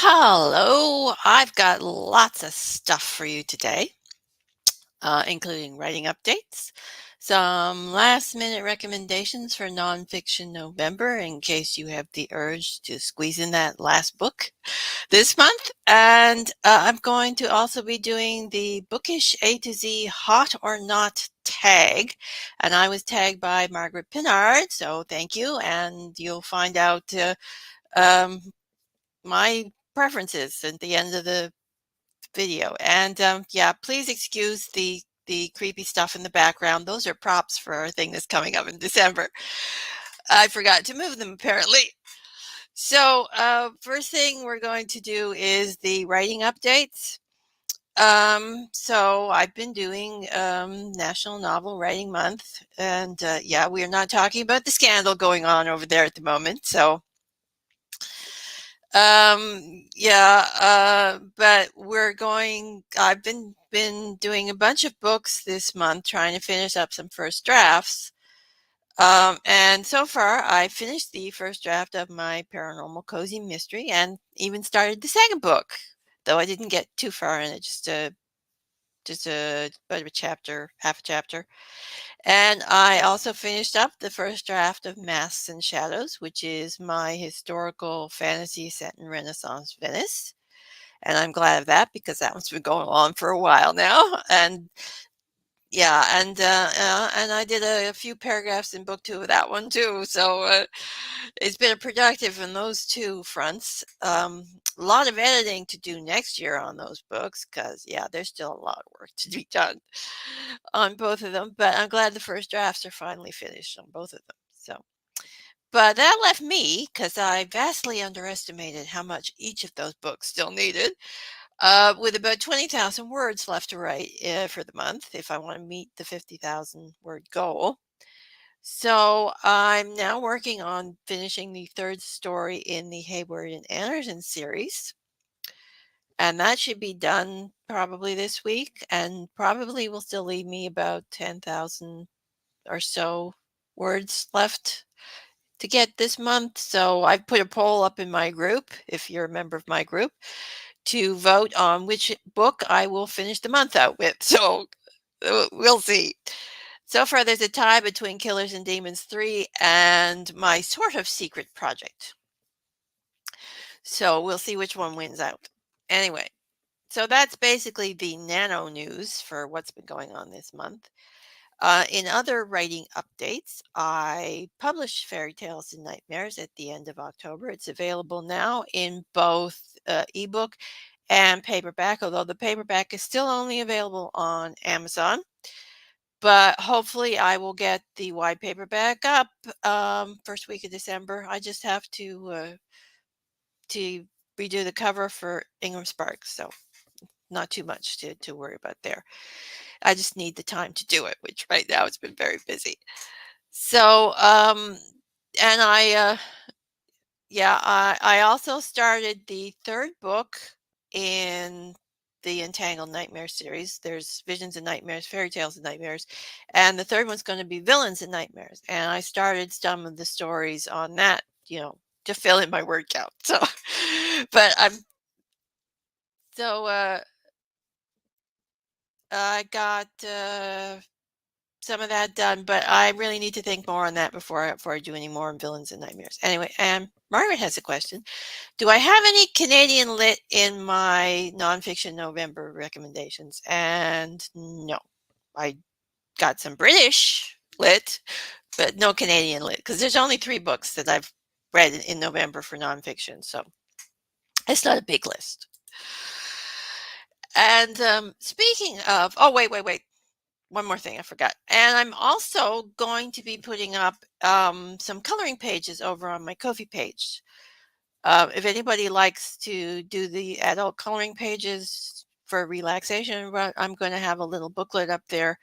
Hello, I've got lots of stuff for you today, including writing updates, some last minute recommendations for nonfiction November in case you have the urge to squeeze in that last book this month. And I'm going to also be doing the Bookish A to Z Hot or Not tag. And I was tagged by Margaret Pinard, so thank you. And you'll find out um, my preferences at the end of the video. And yeah, please excuse the creepy stuff in the background. Those are props for our thing that's coming up in December. I forgot to move them apparently. So first thing we're going to do is the writing updates. So I've been doing National Novel Writing Month, and yeah, we are not talking about the scandal going on over there at the moment. So yeah, but I've been doing a bunch of books this month, trying to finish up some first drafts. And so far I finished the first draft of my paranormal cozy mystery and even started the second book, though I didn't get too far in it, just about a chapter, half a chapter. And I also finished up the first draft of Masks and Shadows, which is my historical fantasy set in Renaissance Venice. And I'm glad of that because that one's been going on for a while now. And yeah, and I did a few paragraphs in book two of that one too. So it's been productive in those two fronts. A lot of editing to do next year on those books because yeah, there's still a lot of work to be done on both of them. But I'm glad the first drafts are finally finished on both of them. So, but that left me because I vastly underestimated how much each of those books still needed with about 20,000 words left to write for the month if I want to meet the 50,000 word goal. So I'm now working on finishing the third story in the Hayward and Anderson series. And that should be done probably this week and probably will still leave me about 10,000 or so words left to get this month. So I've put a poll up in my group, if you're a member of my group, to vote on which book I will finish the month out with. So we'll see. So far, there's a tie between Killers and Demons 3 and my sort of secret project. So we'll see which one wins out. Anyway, so that's basically the nano news for what's been going on this month. In other writing updates, I published Fairy Tales and Nightmares at the end of October. It's available now in both ebook and paperback, although the paperback is still only available on Amazon. But hopefully I will get the wide paperback up first week of December. I just have to redo the cover for Ingram Sparks, so not too much to worry about there. I just need the time to do it, which right now it's been very busy. So, and I also started the third book in the Entangled Nightmare series. There's Visions and Nightmares, Fairy Tales and Nightmares, and the third one's going to be Villains and Nightmares. And I started some of the stories on that, to fill in my word count. So, but so I got some of that done, but I really need to think more on that before I do any more on Villains and Nightmares. Anyway, Margaret has a question. Do I have any Canadian lit in my nonfiction November recommendations? And no, I got some British lit, but no Canadian lit because there's only 3 books that I've read in November for nonfiction, so it's not a big list. And speaking of, oh wait, one more thing I forgot. And I'm also going to be putting up some coloring pages over on my Ko-fi page. If anybody likes to do the adult coloring pages for relaxation, I'm going to have a little booklet up there.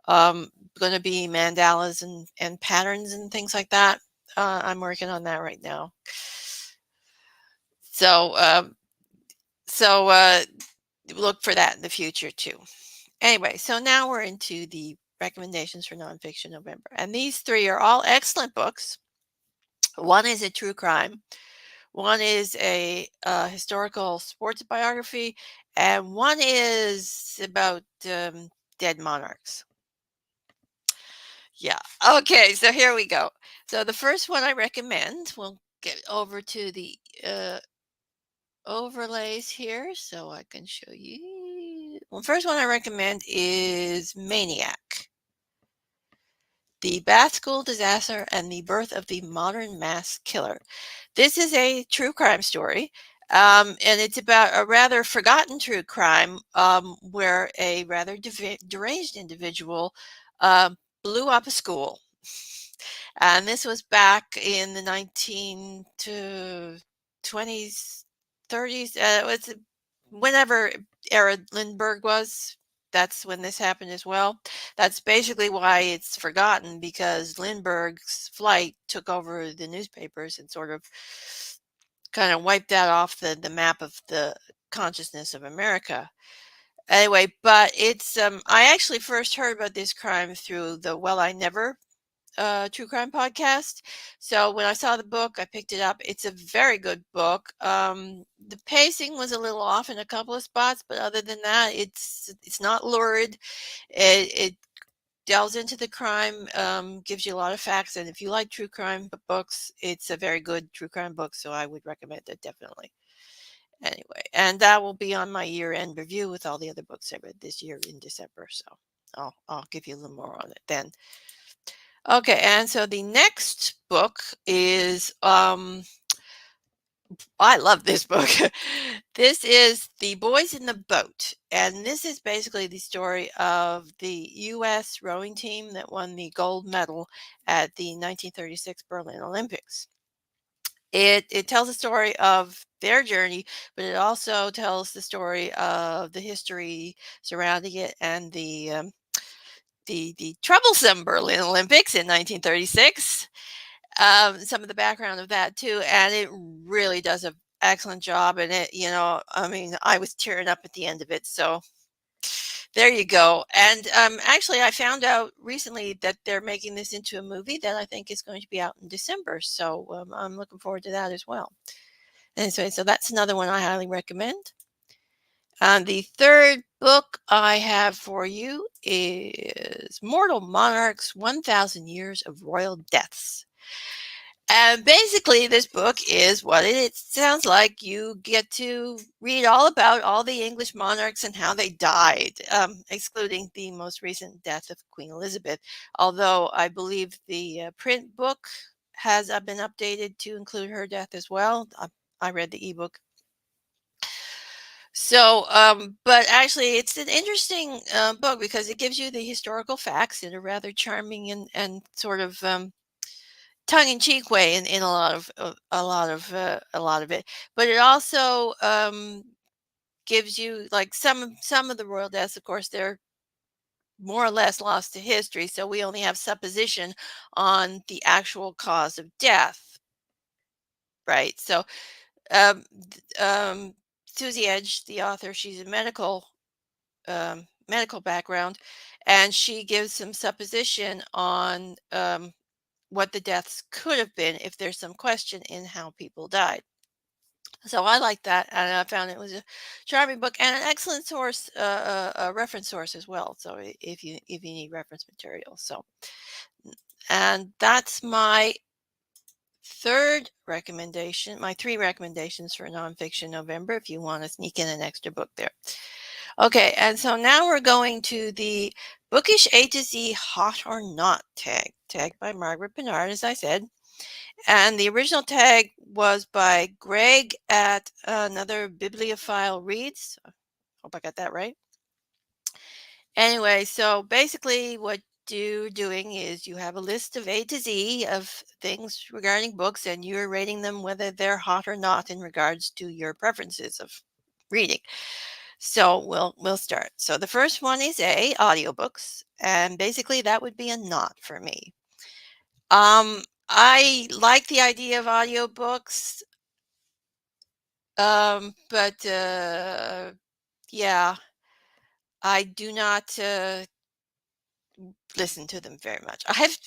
Going to be mandalas and patterns and things like that. I'm working on that right now. So, look for that in the future too. Anyway, so now we're into the recommendations for nonfiction November. And these 3 are all excellent books. One is a true crime, One is a historical sports biography, and one is about dead monarchs. Yeah. Okay, so here we go. So the first one I recommend, we'll get over to the overlays here so I can show you. Well, first one I recommend is Maniac: The Bath School Disaster and the Birth of the Modern Mass Killer. This is a true crime story, and it's about a rather forgotten true crime where a rather deranged individual blew up a school. And this was back in the 19 to 20s, 30s. It was whenever era Lindbergh was. That's when this happened as well. That's basically why it's forgotten, because Lindbergh's flight took over the newspapers and sort of kind of wiped that off the map of the consciousness of America. Anyway, but it's I actually first heard about this crime through the Well I Never true crime podcast. So when I saw the book, I picked it up. It's a very good book. The pacing was a little off in a couple of spots, but other than that, it's not lurid. It delves into the crime, gives you a lot of facts, and if you like true crime books, it's a very good true crime book. So I would recommend it definitely. Anyway, and that will be on my year-end review with all the other books I read this year in December. So I'll give you a little more on it then. Okay, and so the next book is I love this book. This is The Boys in the Boat, and this is basically the story of the US rowing team that won the gold medal at the 1936 Berlin Olympics. It tells the story of their journey, but it also tells the story of the history surrounding it and the troublesome Berlin Olympics in 1936. Some of the background of that too, and it really does an excellent job. And I mean, I was tearing up at the end of it. So there you go. And actually, I found out recently that they're making this into a movie that I think is going to be out in December. So I'm looking forward to that as well. And so that's another one I highly recommend. The third book I have for you is Mortal Monarchs: 1,000 Years of Royal Deaths. And basically, this book is what it sounds like. You get to read all about all the English monarchs and how they died, excluding the most recent death of Queen Elizabeth. Although I believe the print book has been updated to include her death as well. I read the ebook. So, but actually, it's an interesting book because it gives you the historical facts in a rather charming and sort of tongue-in-cheek way in a lot of it, but it also gives you like some of the royal deaths. Of course, they're more or less lost to history, so we only have supposition on the actual cause of death, right? So Susie Edge, the author, she's a medical background, and she gives some supposition on what the deaths could have been if there's some question in how people died. So I like that, and I found it was a charming book and an excellent source, a reference source as well. So if you need reference material, so and that's my third recommendation, my three recommendations for nonfiction November. If you want to sneak in an extra book there, okay. And so now we're going to the Bookish A to Z Hot or Not tag by Margaret Bernard, as I said. And the original tag was by Greg at another bibliophile reads. Hope I got that right. Anyway, so basically what you're doing is you have a list of A to Z of things regarding books, and you're rating them whether they're hot or not in regards to your preferences of reading. So we'll start. So the first one is A, audiobooks, and basically that would be a not for me. I like the idea of audiobooks, but yeah, I do not listen to them very much.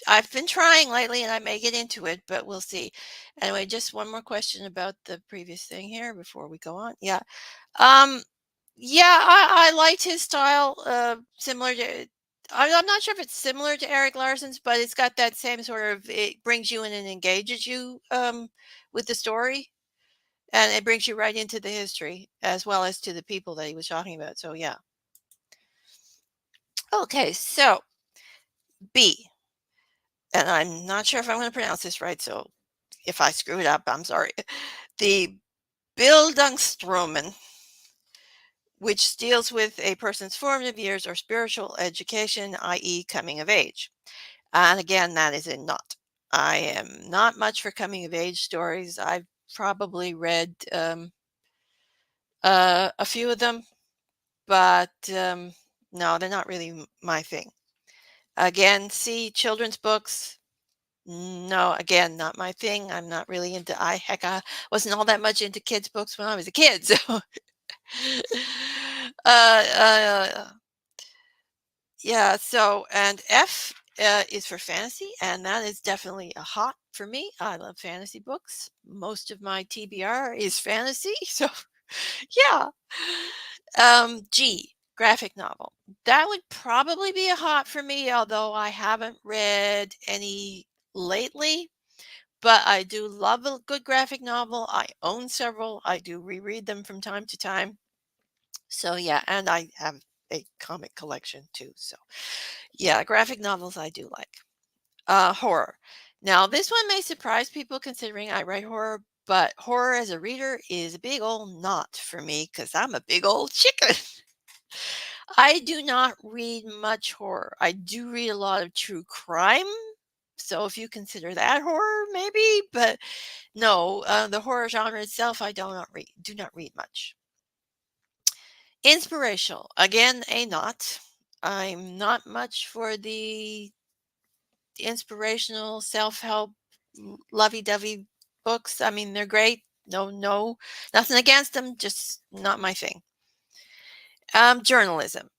I've been trying lately, and I may get into it, but we'll see. Anyway, just one more question about the previous thing here before we go on. Yeah. Um, yeah, I liked his style, similar to. I'm not sure if it's similar to Eric Larson's, but it's got that same sort of. It brings you in and engages you with the story, and it brings you right into the history as well as to the people that he was talking about. So yeah. Okay, so B, and I'm not sure if I'm going to pronounce this right, so if I screw it up, I'm sorry. The Bildungsroman, which deals with a person's formative years or spiritual education, i.e., coming of age. And again, that is in not. I am not much for coming of age stories. I've probably read a few of them, but no, they're not really my thing. Again, see children's books. No, again, not my thing. I'm not really into. I wasn't all that much into kids' books when I was a kid. So, uh, yeah. So, and F is for fantasy, and that is definitely a hot for me. I love fantasy books. Most of my TBR is fantasy. So, yeah. G, graphic novel. That would probably be a hot for me, although I haven't read any lately. But I do love a good graphic novel. I own several. I do reread them from time to time. So yeah, and I have a comic collection too. So yeah, graphic novels I do like. Horror. Now this one may surprise people considering I write horror, but horror as a reader is a big old not for me because I'm a big old chicken. I do not read much horror. I do read a lot of true crime. So if you consider that horror, maybe, but no, the horror genre itself, I do not read much. Inspirational, again, a not. I'm not much for the inspirational self-help lovey-dovey books. I mean, they're great. No, nothing against them, just not my thing. Journalism.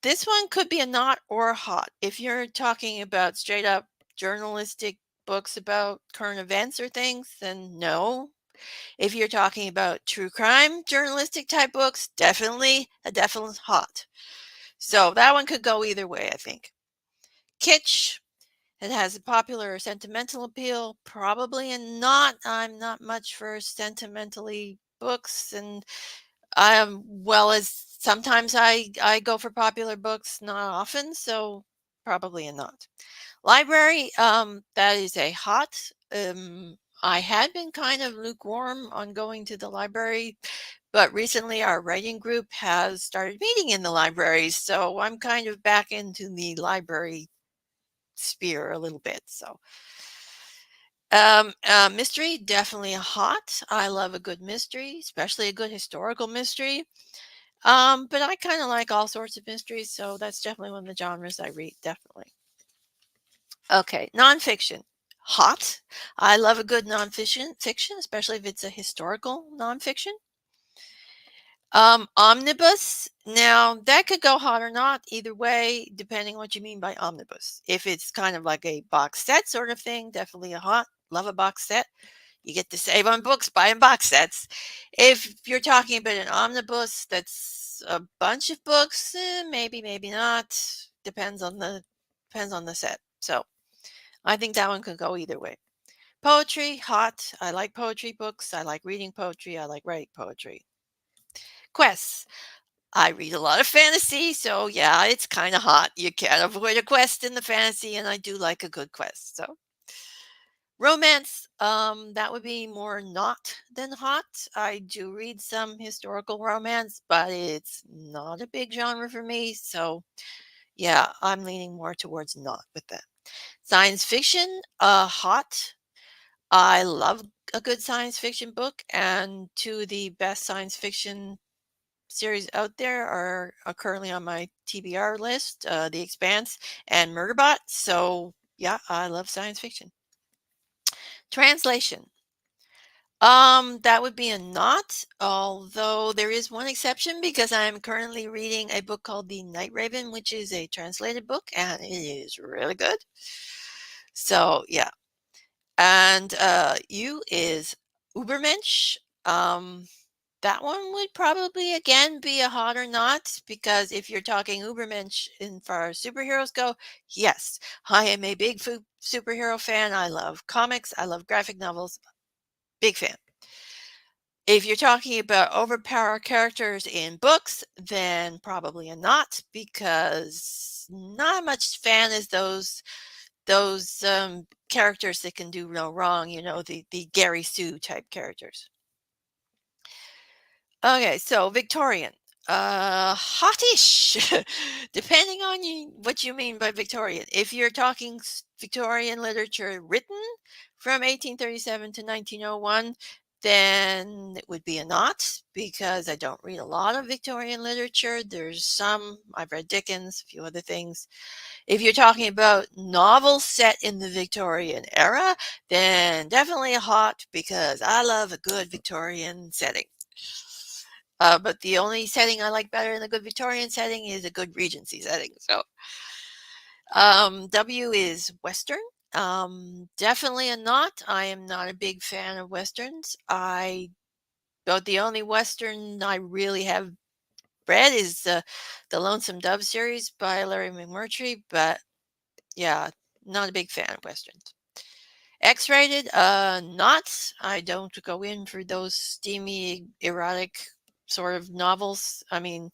This one could be a not or a hot. If you're talking about straight up journalistic books about current events or things, then no. If you're talking about true crime journalistic type books, definitely a definite hot. So that one could go either way, I think. Kitsch, it has a popular sentimental appeal, probably a not. I'm not much for sentimentally books, and well as sometimes I go for popular books, not often, so probably a not. Library, that is a hot. I had been kind of lukewarm on going to the library, but recently our writing group has started meeting in the library, so I'm kind of back into the library sphere a little bit. So, mystery, definitely a hot. I love a good mystery, especially a good historical mystery. But I kind of like all sorts of mysteries, so that's definitely one of the genres I read, definitely. Okay, nonfiction. Hot. I love a good fiction, especially if it's a historical nonfiction. Omnibus. Now that could go hot or not, either way, depending what you mean by omnibus. If it's kind of like a box set sort of thing, definitely a hot. Love a box set. You get to save on books buying box sets. If you're talking about an omnibus that's a bunch of books, maybe not. Depends on the set. So I think that one could go either way. Poetry, hot. I like poetry books. I like reading poetry. I like writing poetry. Quests. I read a lot of fantasy, so yeah, it's kind of hot. You can't avoid a quest in the fantasy, and I do like a good quest. So romance, that would be more not than hot. I do read some historical romance, but it's not a big genre for me. So yeah, I'm leaning more towards not with that. Science fiction, hot. I love a good science fiction book, and two of the best science fiction series out there are currently on my TBR list, The Expanse and Murderbot. So yeah, I love science fiction. Translation. That would be a not, although there is one exception because I am currently reading a book called The Night Raven, which is a translated book, and it is really good. So, yeah. And U is Übermensch. Um, that one would probably again be a hot or not because if you're talking Übermensch in far as superheroes go, yes, I am a big superhero fan. I love comics. I love graphic novels. Big fan. If you're talking about overpowered characters in books, then probably a not because not much fan is those characters that can do no wrong, the Gary Sue type characters. Okay, so Victorian. Hottish, depending on what you mean by Victorian. If you're talking Victorian literature written from 1837 to 1901, then it would be a not because I don't read a lot of Victorian literature. There's some, I've read Dickens, a few other things. If you're talking about novels set in the Victorian era, then definitely a hot because I love a good Victorian setting. But the only setting I like better than a good Victorian setting is a good Regency setting. So, W is Western. Definitely a not. I am not a big fan of Westerns. But the only Western I really have read is the Lonesome Dove series by Larry McMurtry. But yeah, not a big fan of Westerns. X-rated, not. I don't go in for those steamy, erotic sort of novels. I mean,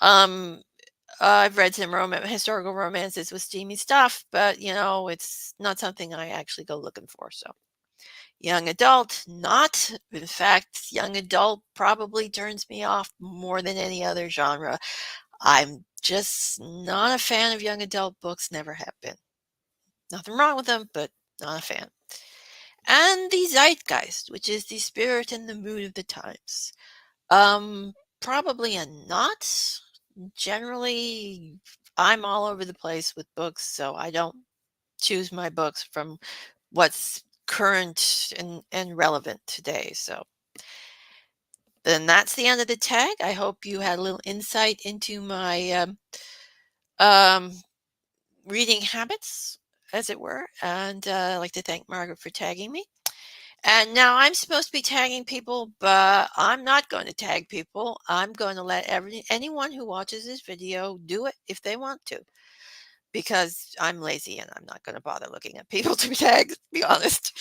um, I've read some historical romances with steamy stuff, but it's not something I actually go looking for. So, young adult, not. In fact, young adult probably turns me off more than any other genre. I'm just not a fan of young adult books, never have been. Nothing wrong with them, but not a fan. And the zeitgeist, which is the spirit and the mood of the times. Probably a not. Generally, I'm all over the place with books, so I don't choose my books from what's current and relevant today. So then that's the end of the tag. I hope you had a little insight into my um, reading habits, as it were. And I'd like to thank Margaret for tagging me. And now I'm supposed to be tagging people, but I'm not going to tag people. I'm going to let anyone who watches this video do it if they want to, because I'm lazy and I'm not going to bother looking at people to tag, to be honest.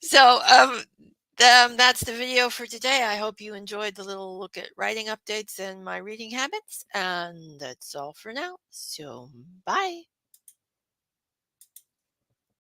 So that's the video for today. I hope you enjoyed the little look at writing updates and my reading habits. And that's all for now. So bye.